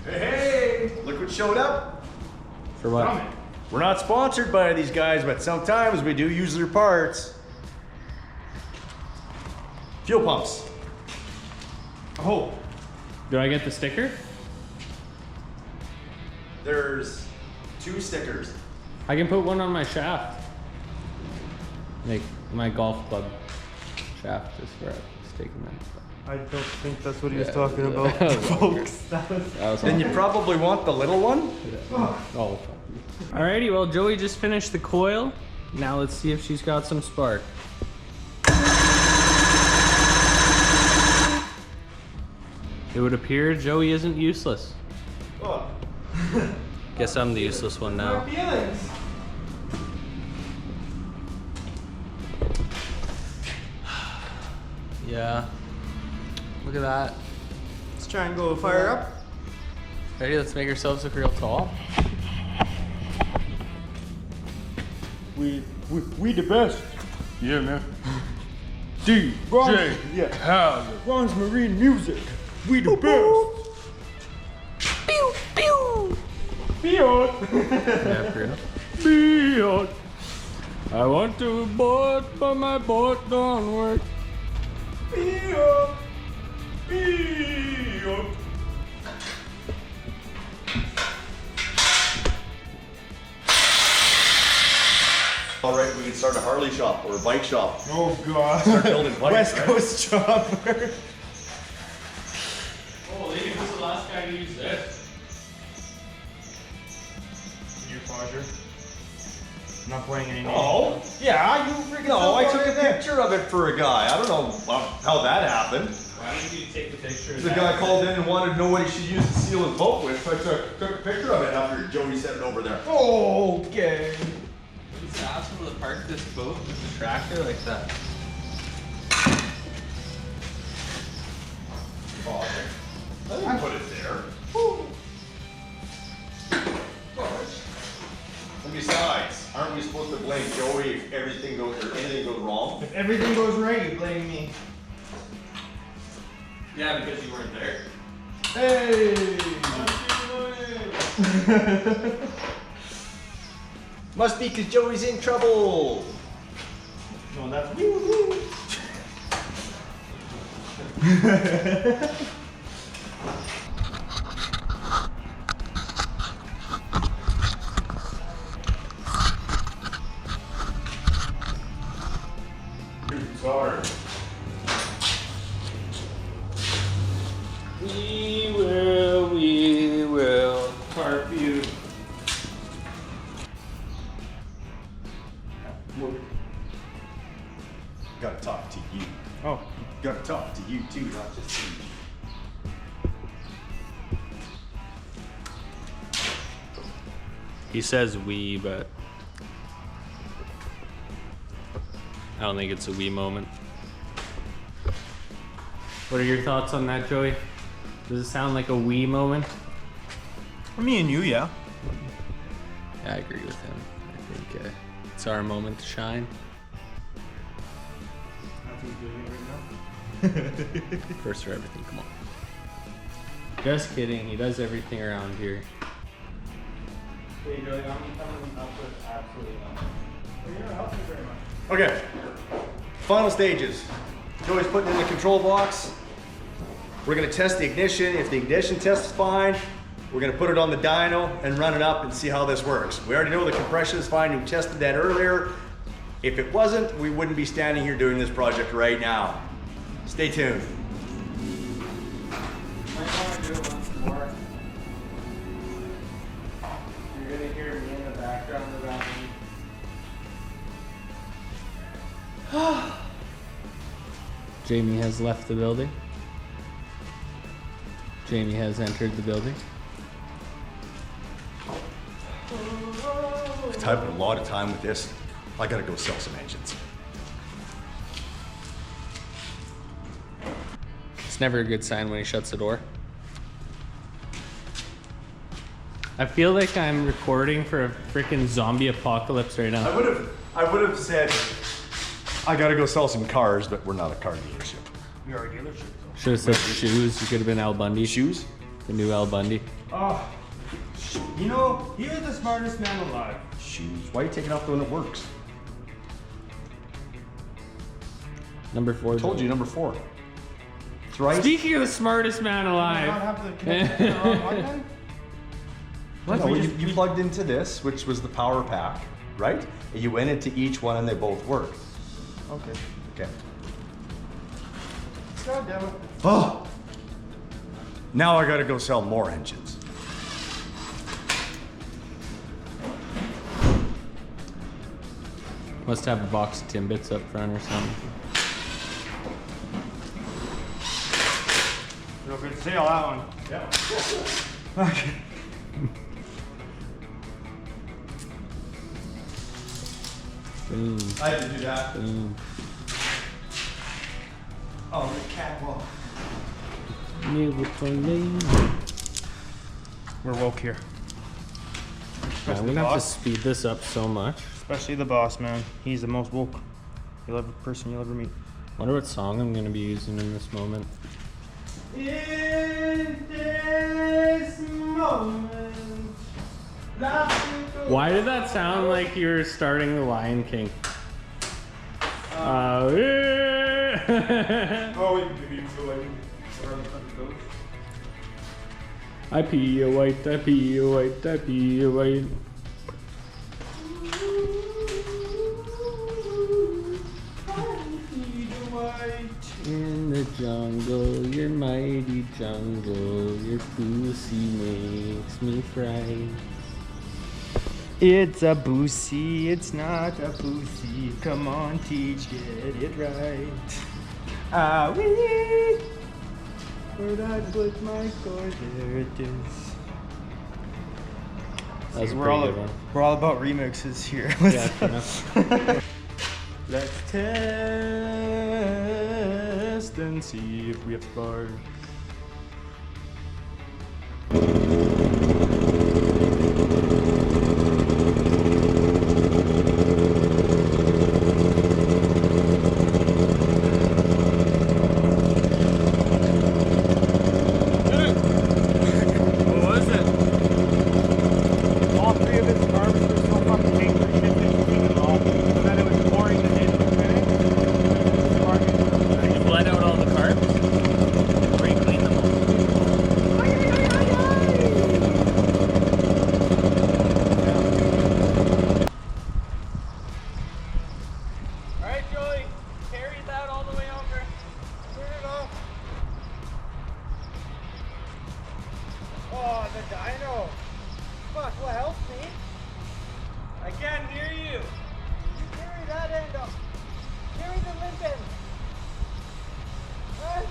Hey, look what showed up. For what? We're not sponsored by these guys, but sometimes we do use their parts. Fuel pumps. Oh. Do I get the sticker? There's 2 stickers. I can put one on my shaft. Like my golf club shaft is where I was taking that. I don't think that's what he was talking about, folks. That was Then you probably want the little one? Oh. Alrighty, well Joey just finished the coil. Now let's see if she's got some spark. It would appear Joey isn't useless. Oh. Guess I'm the useless one now. My feelings. Yeah. Look at that. Let's try and go fire up. Ready? Let's make ourselves look real tall. We the best. Yeah, man. DJ Ron's, yeah. Khaled. Ron's Marine Music. We the best. Pew pew. Pew. Yeah, for real. Fiat. I want to board, but my boat don't work. Pew. Fiat. All right, we can start a Harley shop or a bike shop. Oh god. Start building bikes, West right? Coast chopper. Holy, who's the last guy to use this? You Podger. I'm not playing any names. Oh, yeah, you freaking No, I took a picture of it for a guy. I don't know how that happened. Why did you take the picture? The guy called in and wanted to know what he should use to seal his boat with, so I took a picture of it after Joey sent it over there. Okay. It's awesome to park this boat with the tractor like that. Oh, I didn't put it there. And besides, aren't we supposed to blame Joey if everything goes or anything goes wrong? If everything goes right, you blame me. Yeah, because you weren't there. Hey! Must be because Joey's in trouble. No, that's woo woo. Sorry. We will carp you. Gotta talk to you. Oh. Gotta talk to you too, not just me. He says we, but I don't think it's a we moment. What are your thoughts on that, Joey? Does it sound like a we moment? For me and you, yeah. Yeah, I agree with him. I think it's our moment to shine. That's what we're doing right now. First for everything, come on. Just kidding, he does everything around here. Hey, Joey, I'm coming up with absolutely nothing. You're not helping very much. Okay. Final stages. Joey's putting in the control box. We're gonna test the ignition. If the ignition tests fine, we're gonna put it on the dyno and run it up and see how this works. We already know the compression is fine. We tested that earlier. If it wasn't, we wouldn't be standing here doing this project right now. Stay tuned. Might want to do it once more. You're gonna hear me in the background of that one. Jamie has left the building. Jamie has entered the building. I've put a lot of time with this. I gotta go sell some engines. It's never a good sign when he shuts the door. I feel like I'm recording for a freaking zombie apocalypse right now. I would have said, I gotta go sell some cars, but we're not a car dealership. We are a dealership. Should have said shoes. You could have been Al Bundy. Shoes? The new Al Bundy. Oh, you know, he was the smartest man alive. Shoes. Why are you taking off the one that works? Number 4. I told you, number 4. Thrice. Speaking of the smartest man Do I alive. not have to connect to the wrong one then? No, you plugged into this, which was the power pack, right? And you went into each one and they both work. Okay. Okay. God damn it. Oh! Now I gotta go sell more engines. Must have a box of Timbits up front or something. Real good sale, that one. Yeah. Okay. Boom, I had to do that. boom. Oh, the catwalk. Miracle Lane. We're woke here. Yeah, we're gonna have to speed this up so much. Especially the boss, man. He's the most woke person you'll ever meet. Wonder what song I'm gonna be using in this moment. In this moment, Why did that sound like you were starting the Lion King? Yeah. Oh, we can give you whatever the goes. I pee a white, I pee a white, I pee a white. In the jungle, your mighty jungle, your pussy makes me fright. It's a boosie, it's not a pussy. Come on, teach, get it right. Ah, wee. Where'd I put my chord? There it is. That's a we're pretty all good one. we're all about remixes here. Yeah, fair enough. Let's test and see if we have spark. Oh, the Dyno. Fuck, what helps me? I can't hear you. You carry that end up. Carry the limp end. What?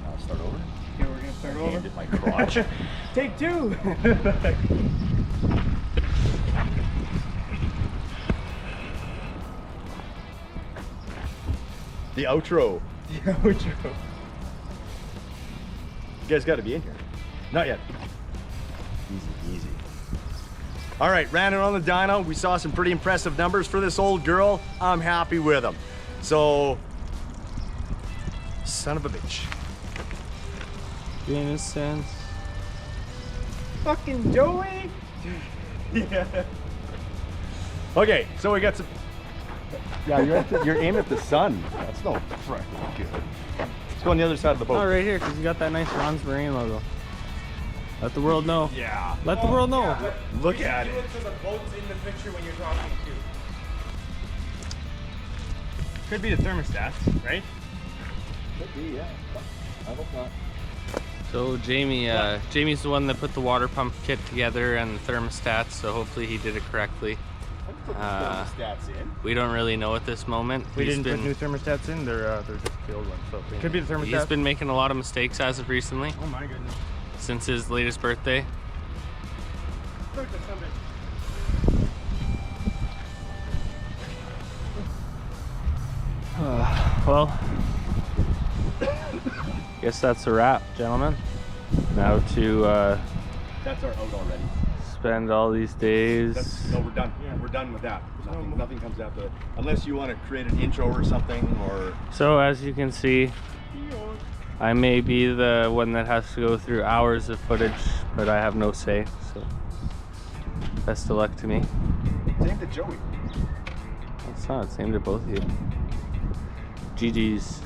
I'll start over. Okay, we're gonna start over. Handed my crotch. Take 2. The outro. The outro. You guys got to be in here. Not yet. Easy, easy. All right, ran it on the dyno. We saw some pretty impressive numbers for this old girl. I'm happy with them. So, son of a bitch. Innocence. Fucking Joey. Yeah. Okay, so we got some. Yeah, you're aiming at the sun. That's no freaking good. Let's go on the other side of the boat. Oh, right here, because you got that nice Ron's Marine logo. Let the world know. Yeah. Let the world know. Look at it. So the boat's in the picture when you're talking too. Could be the thermostats, right? Could be, yeah. I hope not. So Jamie, Jamie's the one that put the water pump kit together and the thermostats, so hopefully he did it correctly. Stats in. We don't really know at this moment. We He's didn't put been- new thermostats in. They're just the old ones. So could be the thermostats. He's been making a lot of mistakes as of recently, Oh my goodness. since his latest birthday. Look at something. Well, guess that's a wrap, gentlemen. Now to That's our out already. spend all these days. No, we're done. Yeah, we're done with that. Nothing comes after that. Unless you want to create an intro or something, or... So as you can see, I may be the one that has to go through hours of footage, but I have no say, so best of luck to me. Same to Joey. It's not, same to both of you. GG's.